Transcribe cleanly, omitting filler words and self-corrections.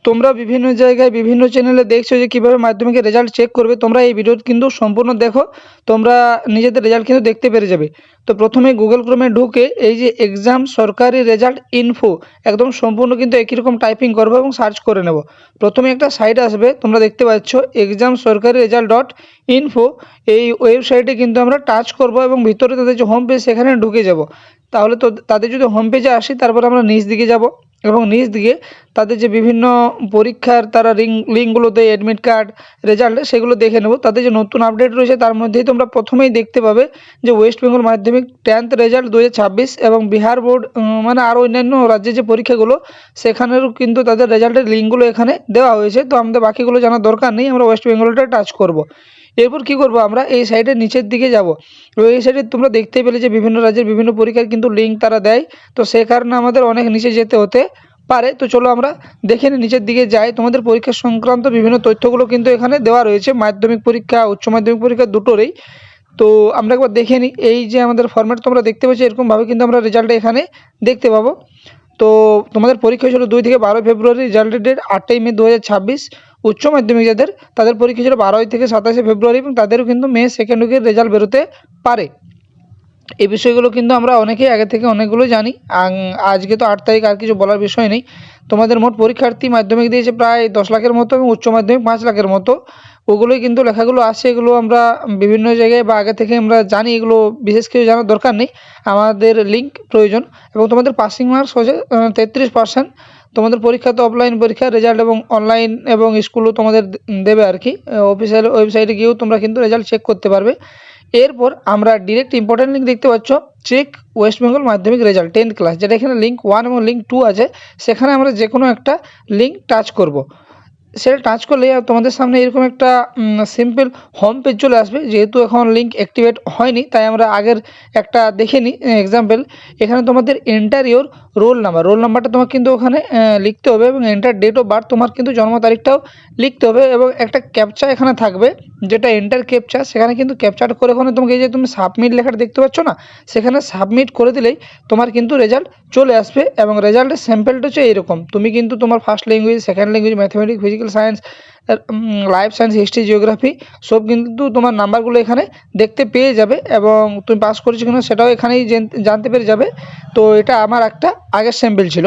তোমরা বিভিন্ন জায়গায় বিভিন্ন চ্যানেলে দেখছো যে কীভাবে মাধ্যমিকের রেজাল্ট চেক করবে, তোমরা এই ভিডিও কিন্তু সম্পূর্ণ দেখো, তোমরা নিজেদের রেজাল্ট কিন্তু দেখতে পেরে যাবে। তো প্রথমে গুগল ক্রোমে ঢুকে এই যে এক্সাম সরকারি রেজাল্ট ইনফো একদম সম্পূর্ণ কিন্তু একই রকম টাইপিং করবো এবং সার্চ করে নেব। প্রথমে একটা সাইট আসবে, তোমরা দেখতে পাচ্ছ এক্সাম সরকারি রেজাল্ট ডট ইনফো। এই ওয়েবসাইটে কিন্তু আমরা টাচ করব এবং ভিতরে তাদের যে হোম পেজ সেখানে ঢুকে যাব। তাহলে তো তাদের যদি হোম পেজে আসি, তারপর আমরা নিচ দিকে যাব এবং নিচ দিকে তাদের যে বিভিন্ন পরীক্ষার তারা লিঙ্কগুলো দেয়, অ্যাডমিট কার্ড, রেজাল্ট, সেগুলো দেখে নেব। তাদের যে নতুন আপডেট রয়েছে তার মধ্যেই তোমরা প্রথমেই দেখতে পাবে যে ওয়েস্ট বেঙ্গল মাধ্যমিক 10th রেজাল্ট 2026 এবং বিহার বোর্ড মানে আরও অন্যান্য রাজ্যের যে পরীক্ষাগুলো সেখানেরও কিন্তু তাদের রেজাল্টের লিঙ্কগুলো এখানে দেওয়া হয়েছে। তো আমাদের বাকিগুলো জানার দরকার নেই, আমরা ওয়েস্ট বেঙ্গলটা টাচ করব। এরপর কি করব, আমরা এই সাইডের নিচের দিকে যাব। এই সাইডে তোমরা দেখতেই পেলে যে বিভিন্ন রাজ্যের বিভিন্ন পরীক্ষার কিন্তু লিঙ্ক তারা দেয়, তো সেই কারণে আমাদের অনেক নিচে যেতে হতে পারে। তো চলো আমরা দেখে নিই, নিচের দিকে যাই। তোমাদের পরীক্ষা সংক্রান্ত বিভিন্ন তথ্যগুলো কিন্তু এখানে দেওয়া রয়েছে, মাধ্যমিক পরীক্ষা উচ্চ মাধ্যমিক পরীক্ষা দুটোরই। তো আমরা একবার দেখে নিই। এই যে আমাদের ফরম্যাট তোমরা দেখতে পাচ্ছ, এরকমভাবে কিন্তু আমরা রেজাল্টটা এখানে দেখতে পাবো। তো তোমাদের পরীক্ষা ছিল 2 থেকে 12 ফেব্রুয়ারি, রেজাল্টের ডেট 8ই মে 2026। উচ্চ মাধ্যমিক যাদের তাদের পরীক্ষা ছিল 12 থেকে 27 ফেব্রুয়ারি এবং তাদেরও কিন্তু মে সেকেন্ড উইকের রেজাল্ট বেরোতে পারে। এই বিষয়গুলো কিন্তু আমরা অনেকেই আগে থেকে অনেকগুলো জানি। আজকে তো 8 তারিখ, আর কিছু বলার বিষয় নেই। তোমাদের মোট পরীক্ষার্থী মাধ্যমিক দিয়েছে প্রায় 10 লাখের মতো এবং উচ্চ মাধ্যমিক 5 লাখের মতো। ওগুলোই কিন্তু লেখাগুলো আছে, এগুলো আমরা বিভিন্ন জায়গায় বা আগে থেকে আমরা জানি, এগুলো বিশেষ কিছু জানার দরকার নেই, আমাদের লিঙ্ক প্রয়োজন। এবং তোমাদের পাসিং মার্কস হচ্ছে 33%। তোমাদের পরীক্ষা তো অফলাইন পরীক্ষা, রেজাল্ট এবং অনলাইন এবং স্কুলও তোমাদের দেবে আর কি। অফিসিয়াল ওয়েবসাইটে গিয়েও তোমরা কিন্তু রেজাল্ট চেক করতে পারবে। এরপর আমরা ডিরেক্ট ইম্পর্টেন্ট লিঙ্ক দেখতে পাচ্ছ, চেক ওয়েস্ট বেঙ্গল মাধ্যমিক রেজাল্ট 10th ক্লাস, যেটা এখানে লিঙ্ক 1 এবং লিঙ্ক 2 আছে। সেখানে আমরা যে কোনো একটা লিঙ্ক টাচ করব। সেটা টাচ করলে তোমাদের সামনে এরকম একটা সিম্পল হোম পেজ চলে আসবে। যেহেতু এখন লিঙ্ক অ্যাক্টিভেট হয়নি, তাই আমরা আগের একটা দেখে নিই এক্সাম্পল। এখানে তোমাদের এন্টার ইওর রোল নাম্বারটা তোমার কিন্তু ওখানে লিখতে হবে এবং এন্টার ডেট অফ বার্থ, তোমার কিন্তু জন্ম তারিখটাও লিখতে হবে এবং একটা ক্যাপচা এখানে থাকবে, যেটা এন্টার ক্যাপচা। সেখানে কিন্তু ক্যাপচাটা করে ওখানে তোমাকে এই যে তুমি সাবমিট লেখাটা দেখতে পাচ্ছ না, সেখানে সাবমিট করে দিলেই তোমার কিন্তু রেজাল্ট চলে আসবে। এবং রেজাল্টের স্যাম্পলটা হচ্ছে এইরকম। তুমি কিন্তু তোমার first language, second language, mathematics, physical science, life science, history, geography সব কিন্তু তোমার নাম্বারগুলো এখানে দেখতে পেয়ে যাবে এবং তুমি পাস করেছো কিনা সেটাও এখানেই জানতে পেরে যাবে। তো এটা আমার একটা আগের স্যাম্পল ছিল।